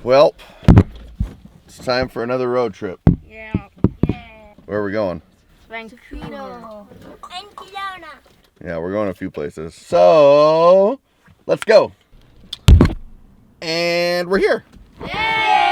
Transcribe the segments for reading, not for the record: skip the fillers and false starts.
Well, it's time for another road trip. Yeah. Where are we going? Vancouver. Yeah, we're going a few places. So, let's go. And we're here. Yay!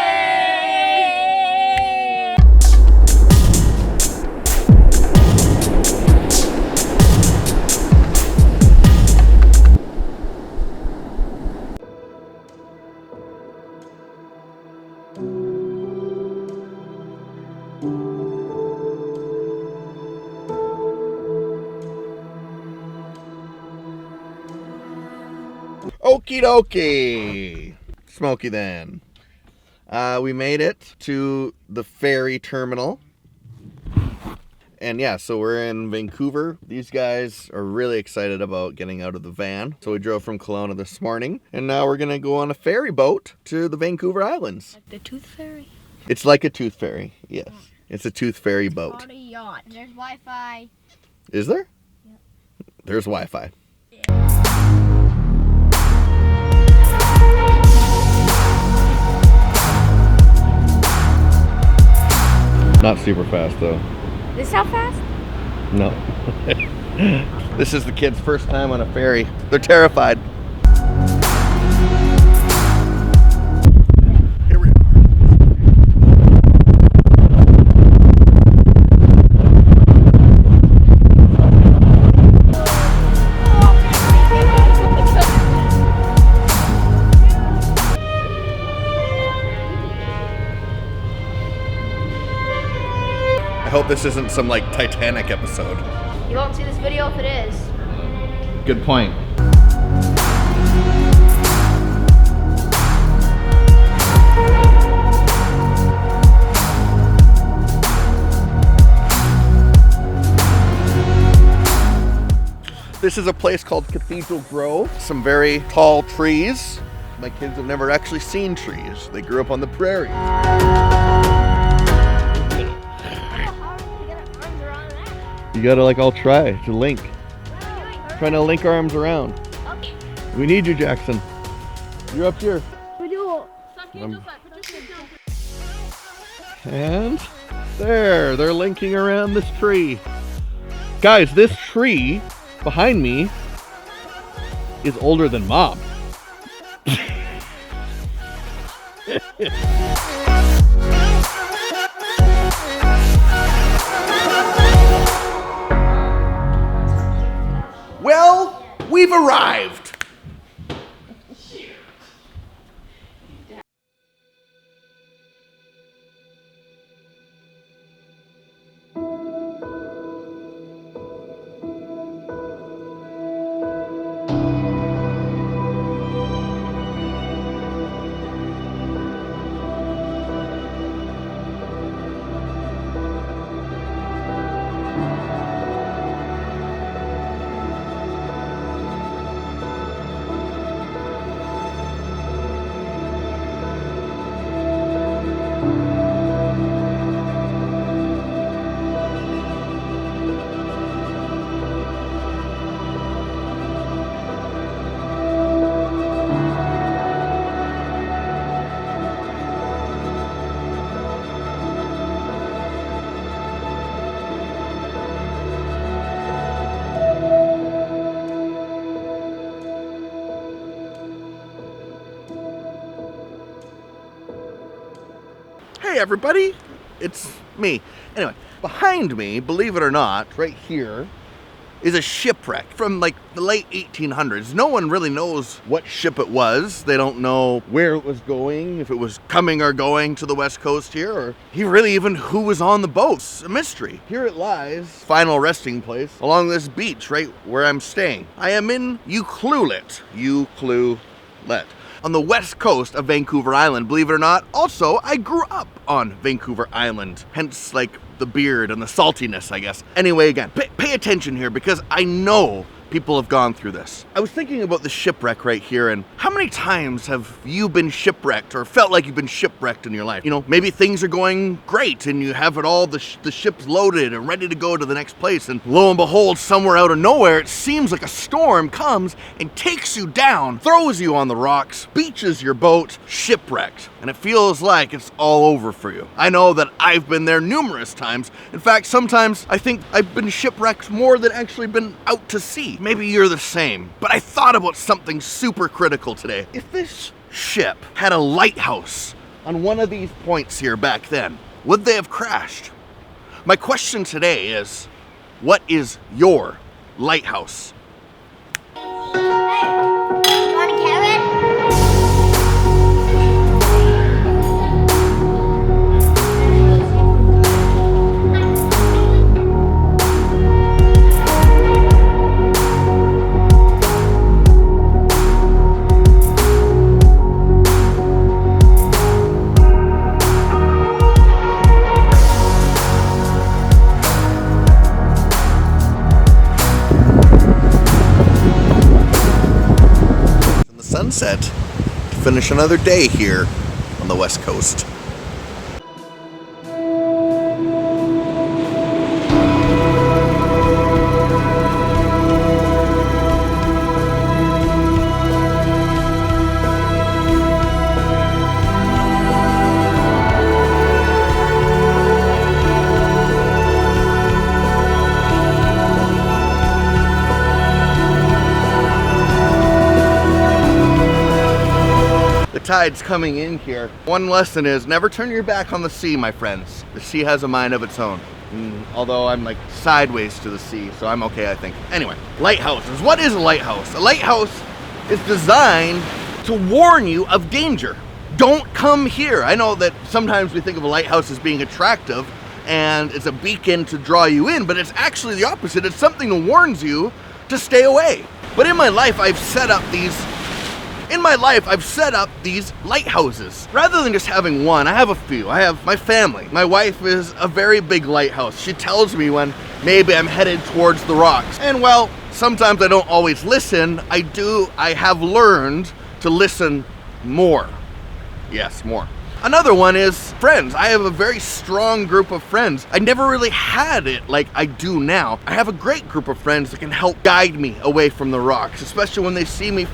Okie dokie. Smoky then. We made it to the ferry terminal. And yeah, so we're in Vancouver. These guys are really excited about getting out of the van. So we drove from Kelowna this morning. And now we're going to go on a ferry boat to the Vancouver Islands. Like the Tooth Fairy? It's like a tooth ferry, yes. It's a tooth ferry boat. On a yacht. There's Wi-Fi. Is there? Yep. There's Wi-Fi. Not super fast though. This how fast? No. This is the kids' first time on a ferry. They're terrified. Here we are. I hope this isn't some like Titanic episode. You won't see this video if it is. Good point. This is a place called Cathedral Grove. Some very tall trees. My kids have never actually seen trees. They grew up on the prairie. You gotta I'll try to link. Trying to link our arms around. Okay. We need you, Jackson. You're up here. And there, they're linking around this tree. Guys, this tree behind me is older than Mom. Well, we've arrived. Hey everybody, it's me. Anyway, behind me, believe it or not, right here, is a shipwreck from the late 1800s. No one really knows what ship it was. They don't know where it was going, if it was coming or going to the west coast here, or really even who was on the boat. It's a mystery. Here it lies, final resting place, along this beach right where I'm staying. I am in Ucluelet. On the west coast of Vancouver Island, believe it or not. Also, I grew up on Vancouver Island, hence the beard and the saltiness, I guess. Anyway, again, pay attention here because I know people have gone through this. I was thinking about the shipwreck right here, and how many times have you been shipwrecked or felt like you've been shipwrecked in your life? You know, maybe things are going great and you have it all, the ship's loaded and ready to go to the next place, and lo and behold, somewhere out of nowhere, it seems like a storm comes and takes you down, throws you on the rocks, beaches your boat, shipwrecked, and it feels like it's all over for you. I know that I've been there numerous times. In fact, sometimes I think I've been shipwrecked more than actually been out to sea. Maybe you're the same, but I thought about something super critical today. If this ship had a lighthouse on one of these points here back then, would they have crashed? My question today is, what is your lighthouse? Hey, you want a carrot? Sunset to finish another day here on the West Coast. Tide's coming in here. One lesson is never turn your back on the sea, my friends. The sea has a mind of its own. Although I'm like sideways to the sea, so I'm okay, I think. Anyway, lighthouses. What is a lighthouse? A lighthouse is designed to warn you of danger. Don't come here. I know that sometimes we think of a lighthouse as being attractive and it's a beacon to draw you in, but it's actually the opposite. It's something that warns you to stay away. But in my life, I've set up these lighthouses. Rather than just having one, I have a few. I have my family. My wife is a very big lighthouse. She tells me when maybe I'm headed towards the rocks. And well, sometimes I don't always listen. I have learned to listen more. Yes, more. Another one is friends. I have a very strong group of friends. I never really had it like I do now. I have a great group of friends that can help guide me away from the rocks, especially when they see me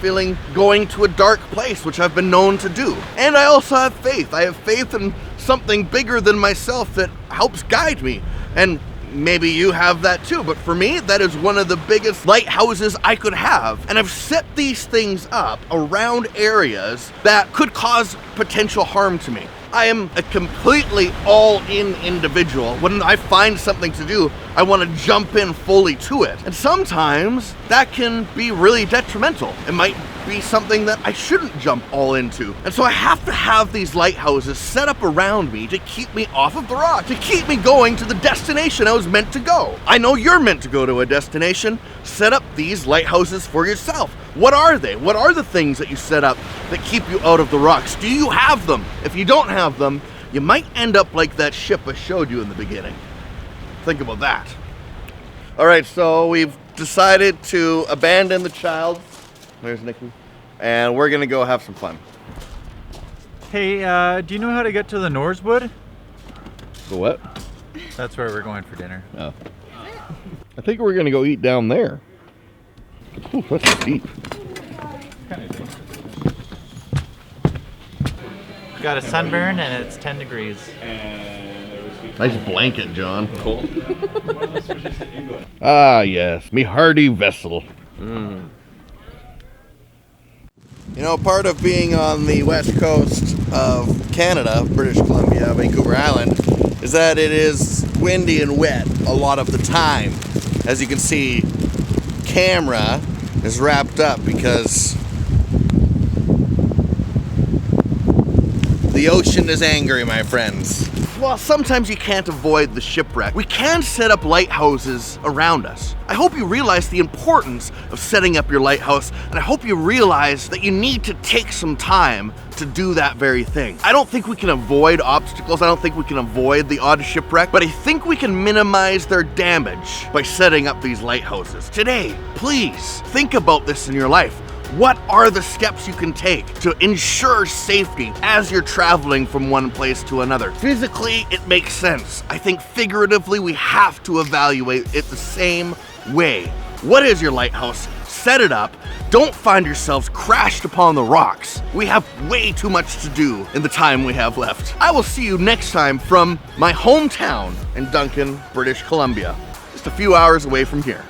going to a dark place, which I've been known to do. And I also have faith. I have faith in something bigger than myself that helps guide me. And maybe you have that too, but for me, that is one of the biggest lighthouses I could have. And I've set these things up around areas that could cause potential harm to me. I am a completely all-in individual. When I find something to do, I want to jump in fully to it. And sometimes that can be really detrimental. It might be something that I shouldn't jump all into. And so I have to have these lighthouses set up around me to keep me off of the rock, to keep me going to the destination I was meant to go. I know you're meant to go to a destination. Set up these lighthouses for yourself. What are they? What are the things that you set up that keep you out of the rocks? Do you have them? If you don't have them, you might end up like that ship I showed you in the beginning. Think about that. All right, so we've decided to abandon the child. There's Nikki. And we're gonna go have some fun. Hey, do you know how to get to the Norswood? The what? That's where we're going for dinner. Oh. I think we're gonna go eat down there. Ooh, that's deep. Got a sunburn and it's 10 degrees. Nice blanket, John. Cool. Ah, yes, me hardy vessel. You know, part of being on the west coast of Canada, British Columbia, Vancouver Island, is that it is windy and wet a lot of the time. As you can see, camera is wrapped up because the ocean is angry, my friends. while sometimes you can't avoid the shipwreck, we can set up lighthouses around us. I hope you realize the importance of setting up your lighthouse, and I hope you realize that you need to take some time to do that very thing. I don't think we can avoid obstacles, I don't think we can avoid the odd shipwreck, but I think we can minimize their damage by setting up these lighthouses. Today, please think about this in your life. What are the steps you can take to ensure safety as you're traveling from one place to another? Physically, it makes sense. I think figuratively, we have to evaluate it the same way. What is your lighthouse? Set it up. Don't find yourselves crashed upon the rocks. We have way too much to do in the time we have left. I will see you next time from my hometown in Duncan, British Columbia, just a few hours away from here.